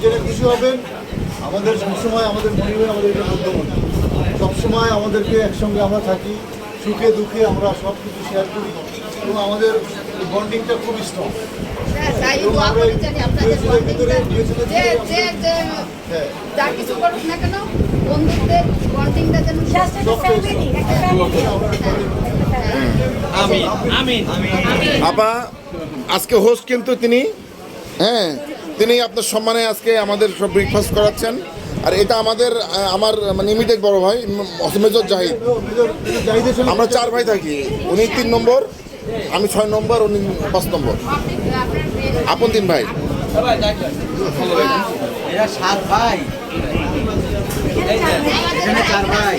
জেনে খুশি হবেন, আমাদের সবসময় আমাদের মনিবের আমাদের এটা বুদ্ধমণি, সবসময় আমাদেরকে একসঙ্গে আমরা থাকি, সুখে দুঃখে আমরা সব কিছু শেয়ার করি এবং আমাদের বন্ডিংটা খুব স্ট্রং। যা কিছু করুক না কেন, বন্ধুত্বের বন্ডিংটা যেন আপা আজকে হোস্ট কিন্তু তিনি, হ্যাঁ তিনি আপনার সম্মানে আজকে আমাদের সব ব্রেকফাস্ট করাচ্ছেন। আর এটা আমার মানে ইমিডিয়েট বড় ভাই মেজর জাহিদ। আমরা 4 ভাই থাকি, উনি 3 নম্বর, আমি 6 নম্বর, উনি 5 নম্বর, আপন 3 ভাই। এরা 7 ভাই, এখানে 4 ভাই।